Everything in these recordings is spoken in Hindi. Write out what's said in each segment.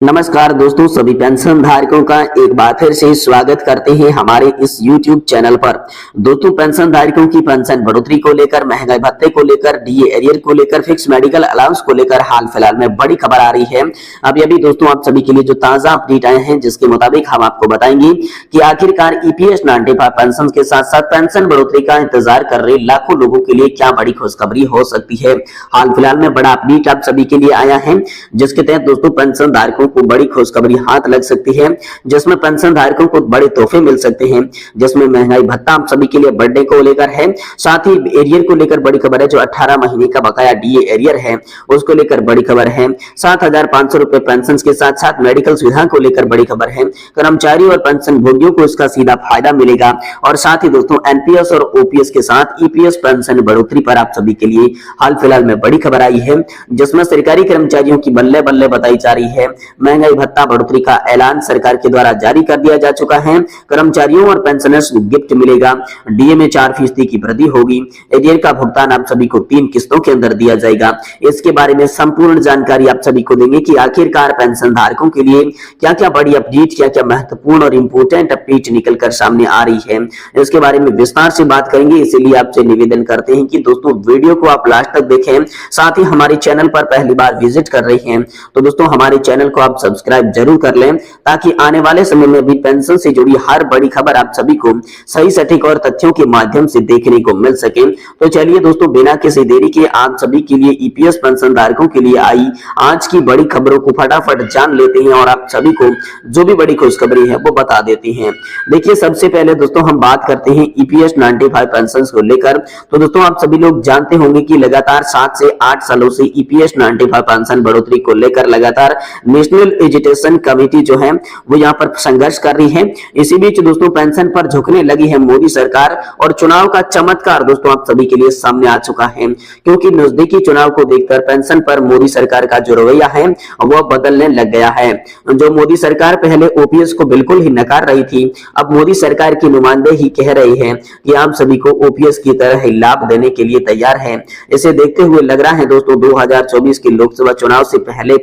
नमस्कार दोस्तों, सभी पेंशन धारकों का एक बार फिर से स्वागत करते हैं हमारे इस YouTube चैनल पर। दोस्तों, पेंशन धारकों की पेंशन बढ़ोतरी को लेकर, महंगाई भत्ते को लेकर, डीए एरियर को लेकर, फिक्स मेडिकल अलाउंस को लेकर हाल फिलहाल में बड़ी खबर आ रही है। अभी दोस्तों आप सभी के लिए जो ताजा अपडेट आए हैं, जिसके मुताबिक हम आपको बताएंगे कि आखिरकार EPS 95 पेंशन के साथ साथ पेंशन बढ़ोतरी का इंतजार कर रहे लाखों लोगों के लिए क्या बड़ी खुशखबरी हो सकती है। हाल फिलहाल में बड़ा अपडेट आप सभी के लिए आया है, जिसके तहत दोस्तों पेंशन धारकों को बड़ी खुशखबरी हाथ लग सकती है, जिसमें पेंशन धारकों को बड़े तोहफे मिल सकते हैं, जिसमें महंगाई भत्ता आप सभी के लिए बर्थडे को लेकर है। साथ ही एरियर को लेकर बड़ी खबर है, जो 18 महीने का बकाया डीए एरियर है उसको लेकर बड़ी खबर है। 7,500 रुपए पेंशन के साथ साथ मेडिकल सुविधा को लेकर बड़ी खबर है। कर्मचारियों और पेंशन भोगियों को इसका सीधा फायदा मिलेगा। और साथ ही दोस्तों एनपीएस और ओपीएस के साथ ईपीएस पेंशन बढ़ोतरी पर आप सभी के लिए हाल फिलहाल में बड़ी खबर आई है, जिसमें सरकारी कर्मचारियों की बल्ले बल्ले बताई जा रही है। महंगाई भत्ता बढ़ोतरी का ऐलान सरकार के द्वारा जारी कर दिया जा चुका है। कर्मचारियों और पेंशनर्स को गिफ्ट मिलेगा। डीए में 4% की वृद्धि होगी। एरियर का भुगतान आप सभी को 3 किस्तों के अंदर दिया जाएगा। इसके बारे में संपूर्ण जानकारी आप सभी को देंगे कि आखिरकार पेंशन धारकों के लिए क्या क्या बड़ी अपडेट, क्या क्या महत्वपूर्ण और इंपोर्टेंट अपडेट निकल कर सामने आ रही है, इसके बारे में विस्तार से बात करेंगे। इसलिए आपसे निवेदन करते हैं कि दोस्तों वीडियो को आप लास्ट तक देखें। साथ ही हमारे चैनल पर पहली बार विजिट कर रहे हैं तो दोस्तों हमारे चैनल को आप सब्सक्राइब जरूर कर लें, ताकि आने वाले समय में भी पेंशन से जुड़ी हर बड़ी खबर आप सभी को सही सटीक और तथ्यों के माध्यम से देखने को मिल सके। तो चलिए दोस्तों, बिना किसी देरी के आप सभी के लिए ईपीएस पेंशन धारकों के लिए आई आज की बड़ी खबरों को फटाफट जान लेते हैं और आप सभी को जो भी बड़ी खुशखबरी है वो बता देते हैं। देखिए, सबसे पहले दोस्तों हम बात करते हैं EPS 95 पेंशन को लेकर। तो दोस्तों आप सभी लोग जानते होंगे कि लगातार 7 से 8 सालों से EPS 95 पेंशन बढ़ोतरी को लेकर लगातार नेशनल एजुकेशन कमेटी जो है वो यहाँ पर संघर्ष कर रही है। इसी बीच दोस्तों पेंशन पर झुकने लगी है मोदी सरकार और चुनाव का चमत्कार दोस्तों आप सभी के लिए सामने आ चुका है, क्योंकि नजदीकी चुनाव को देखकर पेंशन पर मोदी सरकार का जो रवैया है वो बदलने लग गया है। जो मोदी सरकार पहले ओपीएस को बिल्कुल ही नकार रही थी, अब मोदी सरकार की नुमाइंदे ही कह रही है कि आप सभी को ओपीएस की तरह ही लाभ देने के लिए तैयार है। इसे देखते हुए लग रहा है दोस्तों 2024 के लोकसभा चुनाव से पहले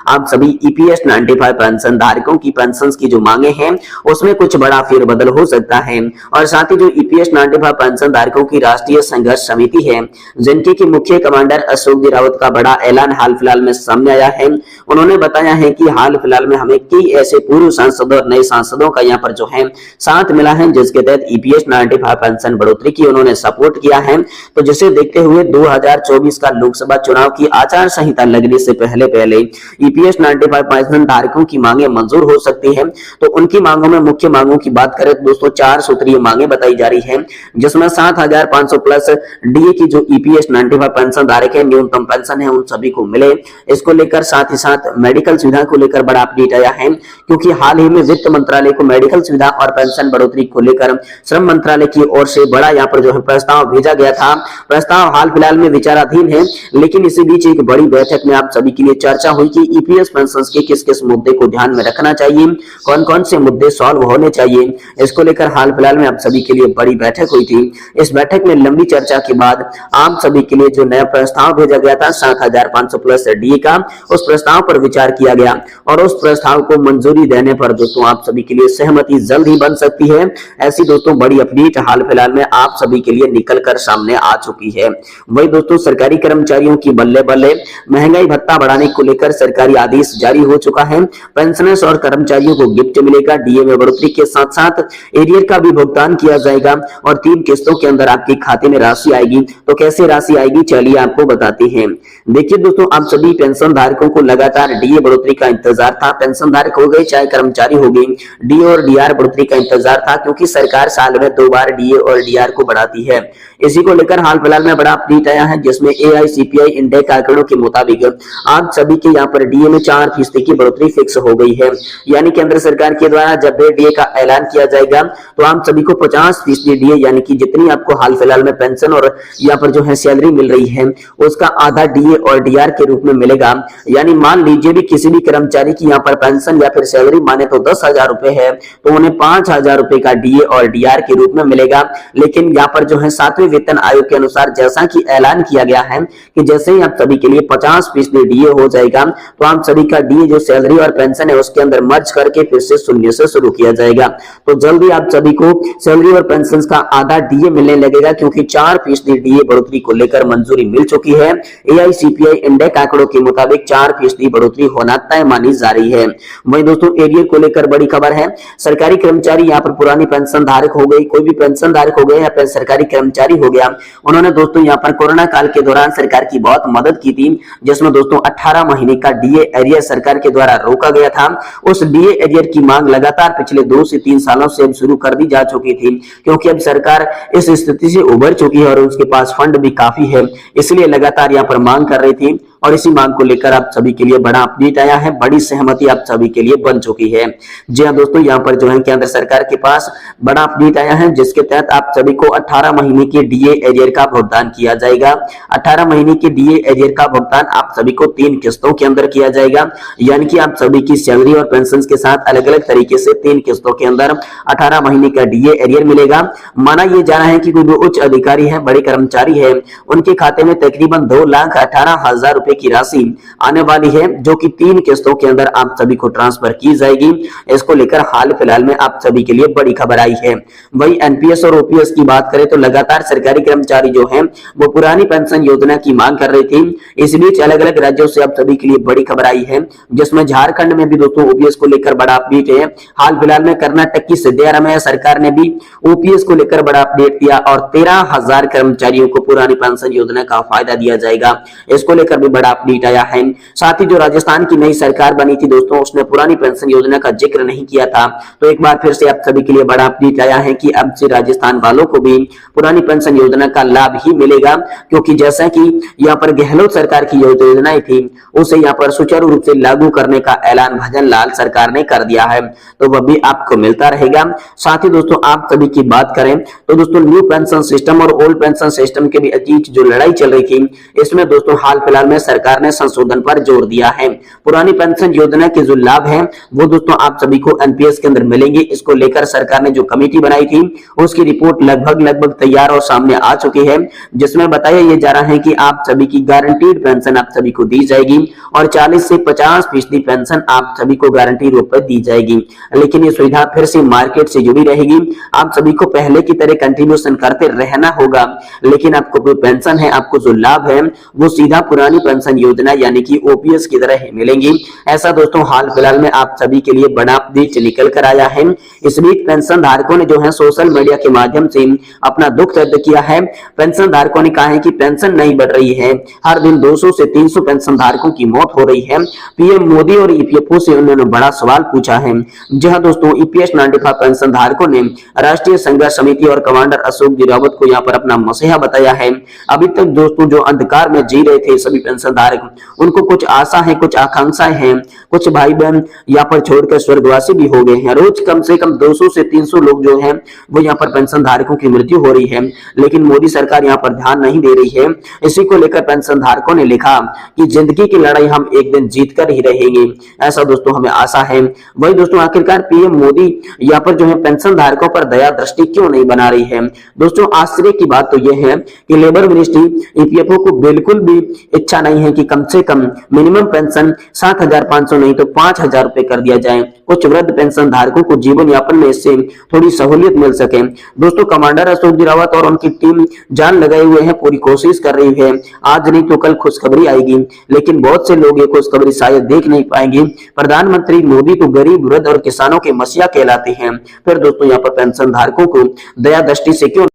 आप सभी EPS 95 पेंशन धारकों की पेंशन की जो मांगे हैं उसमें कुछ बड़ा फेरबदल हो सकता है। और साथ ही जो EPS 95 पेंशन धारकों की राष्ट्रीय संघर्ष समिति है, जिनके की मुख्य कमांडर अशोक रावत का बड़ा ऐलान हाल फिलहाल में सामने आया है। उन्होंने बताया है कि हाल फिलहाल में हमें कई ऐसे पूर्व सांसदों और नए सांसदों का यहाँ पर जो है साथ मिला है, जिसके तहत EPS 95 पेंशन बढ़ोतरी की उन्होंने सपोर्ट किया है। तो जिसे देखते हुए 2024 का लोकसभा चुनाव की आचार संहिता लगने से पहले EPS 95 पेंशन धारकों की मांगे मंजूर हो सकती है। तो उनकी मांगों में मुख्य मांगों की बात करें तो दोस्तों 4 सूत्रीय मांगे बताई जा रही है, जिसमें 7,500 प्लस डीए की जो EPS 95 पेंशन धारक है न्यूनतम पेंशन है उन सभी को मिले। इसको लेकर साथ ही साथ मेडिकल सुविधा को लेकर बड़ा अपडेट आया है, क्योंकि हाल ही में वित्त मंत्रालय को मेडिकल सुविधा और पेंशन बढ़ोतरी को लेकर श्रम मंत्रालय की ओर से बड़ा यहाँ पर जो है प्रस्ताव भेजा गया था। प्रस्ताव हाल फिलहाल में विचाराधीन है, लेकिन इसी बीच एक बड़ी बैठक में आप सभी के लिए चर्चा हुई कि EPS पेंशन के किस किस मुद्दे को ध्यान में रखना चाहिए, कौन कौन से मुद्दे सॉल्व होने चाहिए। इसको लेकर हाल फिलहाल में आप सभी के लिए बड़ी बैठक हुई थी। इस बैठक में लंबी चर्चा के बाद आप सभी के लिए जो नया प्रस्ताव भेजा गया था 7,500 प्लस डीए का, उस प्रस्ताव पर विचार किया गया और उस प्रस्ताव को मंजूरी देने पर दोस्तों आप सभी के लिए सहमति जल्द ही बन सकती है। ऐसी दोस्तों बड़ी अपडेट हाल फिलहाल में आप सभी के लिए निकल कर सामने आ चुकी है। वही दोस्तों सरकारी कर्मचारियों की बल्ले बल्ले महंगाई भत्ता बढ़ाने को लेकर सरकारी आदेश जारी हो चुका है। पेंशनर्स और कर्मचारियों को गिफ्ट मिलेगा। डीए में बढ़ोतरी के साथ साथ एरियर का भी भुगतान किया जाएगा और 3 किस्तों के अंदर आपके खाते में राशि आएगी। तो कैसे राशि आएगी चलिए आपको बताते हैं। देखिए दोस्तों, आप सभी पेंशन धारकों को लगातार डीए बढ़ोतरी का इंतजार था। पेंशन धारक हो गए चाहे कर्मचारी हो गए, डीए और डीआर बढ़ोतरी का इंतजार था, क्योंकि सरकार साल में 2 बार डीए और डीआर को बढ़ाती है। इसी को लेकर हाल फिलहाल में बड़ा अपडेट आया है, जिसमें AICPI इंडेक्स आंकड़ों के मुताबिक आप सभी के यहाँ पर डीए में 4% की बढ़ोतरी फिक्स हो गई है। यानी केंद्र सरकार के द्वारा जब भी डीए का ऐलान किया जाएगा तो आप सभी को 50% डीए, यानी कि जितनी आपको हाल फिलहाल में पेंशन और यहाँ पर जो है सैलरी मिल रही है उसका आधा डीए और डीआर के रूप में मिलेगा। यानी मान लीजिए भी किसी भी कर्मचारी की यहाँ पर पेंशन या फिर सैलरी माने तो 10,000 रुपए है, तो उन्हें 5,000 रुपए का डीए और डीआर के रूप में मिलेगा। लेकिन यहाँ पर जो है 7वें वेतन आयोग के अनुसार जैसा कि ऐलान किया गया है कि जैसे ही आप सभी के लिए 50% डीए हो जाएगा तो आप सभी का डीए जो सैलरी और पेंशन है उसके अंदर मर्ज करके फिर से शून्य से शुरू किया जाएगा। तो जल्दी आप सभी को सैलरी और पेंशन का आधा डीए मिलने लगेगा, क्योंकि 4% डीए बढ़ोतरी को लेकर मंजूरी मिल चुकी है। एआईसीपीआई इंडेक्स आंकड़ों के मुताबिक 4% बढ़ोतरी होना तय मानी जा रही है। वहीं दोस्तों एरियर को लेकर बड़ी खबर है। सरकारी कर्मचारी यहाँ पर पुरानी पेंशन धारक हो गई, कोई भी पेंशन धारक हो गया या फिर सरकारी कर्मचारी हो गया, उन्होंने दोस्तों यहाँ पर कोरोना काल के दौरान सरकार की बहुत मदद की थी, जिसमें दोस्तों 18 महीने का डीए एरियर सरकार के द्वारा रोका गया था। उस डीए एरियर की मांग लगातार पिछले 2 से 3 सालों से अब शुरू कर दी जा चुकी थी, क्योंकि अब सरकार इस स्थिति से उबर चुकी है और उसके पास फंड भी काफी है, इसलिए लगातार यहाँ पर मांग कर रही थी। और इसी मांग को लेकर आप सभी के लिए बड़ा अपडेट आया है, बड़ी सहमति आप सभी के लिए बन चुकी है। जी हां दोस्तों, यहाँ पर जो है केंद्र सरकार के पास बड़ा अपडेट आया है, जिसके तहत आप सभी को 18 महीने के डीए एरियर का भुगतान किया जाएगा। 18 महीने के डीए एरियर का भुगतान आप सभी को 3 किस्तों के अंदर किया जाएगा, यानी कि आप सभी की सैलरी और पेंशन के साथ अलग अलग तरीके से 3 किस्तों के अंदर 18 महीने का डीए एरियर मिलेगा। माना यह जा रहा है कि कोई भी उच्च अधिकारी है, बड़े कर्मचारी है, उनके खाते में तकरीबन 2,18,000 की राशि आने वाली है, जो कि 3 किस्तों के अंदर आप सभी को ट्रांसफर की जाएगी। इसको लेकर हाल फिलहाल में आप सभी के लिए बड़ी खबर आई है। वही एनपीएस और ओपीएस की बात करें तो लगातार सरकारी कर्मचारी जो हैं वो पुरानी पेंशन योजना की मांग कर रही थी। इस बीच अलग अलग राज्यों से आप सभी के लिए बड़ी खबर आई है, जिसमें झारखंड में भी दोस्तों ओपीएस को लेकर बड़ा अपडेट है। हाल फिलहाल में कर्नाटक की सिद्धारमैया सरकार ने भी ओपीएस को लेकर बड़ा अपडेट दिया और 13,000 कर्मचारियों को पुरानी पेंशन योजना का फायदा दिया जाएगा। इसको लेकर भी बड़ा अपडेट आया है। साथ ही जो राजस्थान की नई सरकार बनी थी दोस्तों, उसने पुरानी पेंशन योजना का जिक्र नहीं किया था, तो एक बार फिर से आप सभी के लिए बड़ा अपडेट आया है कि अब से राजस्थान वालों को भी पुरानी पेंशन योजना का लाभ ही मिलेगा, क्योंकि जैसा कि यहाँ पर गहलोत सरकार की योजनाएं थी उसे यहाँ पर सुचारू रूप से लागू करने का ऐलान भजन लाल सरकार ने कर दिया है, तो वह भी आपको मिलता रहेगा। साथ ही दोस्तों आप सभी की बात करें तो दोस्तों न्यू पेंशन सिस्टम और ओल्ड पेंशन सिस्टम के बीच जो लड़ाई चल रही थी, इसमें दोस्तों हाल फिलहाल में सरकार ने संशोधन पर जोर दिया है। पुरानी पेंशन योजना के जो लाभ हैं वो दोस्तों आप सभी को एनपीएस के अंदर मिलेंगे। इसको लेकर सरकार ने जो कमेटी बनाई थी उसकी रिपोर्ट लगभग तैयार और सामने आ चुकी है, जिसमें बताया यह जा रहा है कि आप सभी की गारंटीड पेंशन आप सभी को दी जाएगी और 40 से 50% पेंशन आप सभी को गारंटी रूप में दी जाएगी। लेकिन ये सुविधा फिर से मार्केट से जुड़ी रहेगी। आप सभी को पहले की तरह कंट्रीब्यूशन करते रहना होगा, लेकिन आपको जो पेंशन है, आपको जो लाभ है वो सीधा पुरानी पेंशन योजना यानी कि ओपीएस की तरह ही मिलेंगी। ऐसा दोस्तों हाल फिलहाल में आप सभी के लिए बड़ा अपडेट निकल कर आया है। इस बीच पेंशन धारकों ने जो है सोशल मीडिया के माध्यम से अपना दुख व्यक्त किया है। पेंशन धारकों ने कहा है कि पेंशन नहीं बढ़ रही है, हर दिन 200 से 300 पेंशन धारकों की मौत हो रही है। पीएम मोदी और ईपीएफओ से उन्होंने बड़ा सवाल पूछा है। जहां दोस्तों ईपीएस 95 पेंशन धारकों ने राष्ट्रीय संघर्ष समिति और कमांडर अशोक गिरावत को यहाँ पर अपना मसीहा बताया है। अभी तक दोस्तों जो अंधकार में जी रहे थे सभी पेंशन धारक, उनको कुछ आशा है, कुछ आकांक्षाएं हैं, कुछ भाई बहन यहाँ पर छोड़कर स्वर्गवासी भी हो गए हैं। रोज कम से कम 200 से 300 लोग जो हैं वो यहाँ पर पेंशन धारकों की मृत्यु हो रही है, लेकिन मोदी सरकार यहाँ पर ध्यान नहीं दे रही है। इसी को लेकर पेंशन धारकों ने लिखा कि जिंदगी की लड़ाई हम एक दिन जीत कर ही रहेंगे, ऐसा दोस्तों हमें आशा है। वही दोस्तों आखिरकार पीएम मोदी यहाँ पर जो है पेंशन धारकों पर दया दृष्टि क्यों नहीं बना रही है। दोस्तों आश्चर्य की बात तो यह है कि लेबर मिनिस्ट्री ईपीएफओ को बिल्कुल भी इच्छा नहीं है कि कम से कम मिनिमम पेंशन 7,500 नहीं तो 5,000 रुपए कर दिया जाए। कुछ वृद्ध पेंशन धारकों को जीवन यापन में इससे थोड़ी सहूलियत मिल सके। दोस्तों कमांडर अशोक गिरावत और उनकी टीम जान लगाए हुए हैं, पूरी कोशिश कर रही है। आज नहीं तो कल खुशखबरी आएगी, लेकिन बहुत से लोग ये खुशखबरी शायद देख नहीं पाएंगे। प्रधानमंत्री मोदी तो गरीब, वृद्ध और किसानों के मसीहा कहलाते हैं, फिर दोस्तों यहाँ पर पेंशन धारकों को दया दृष्टि से क्यों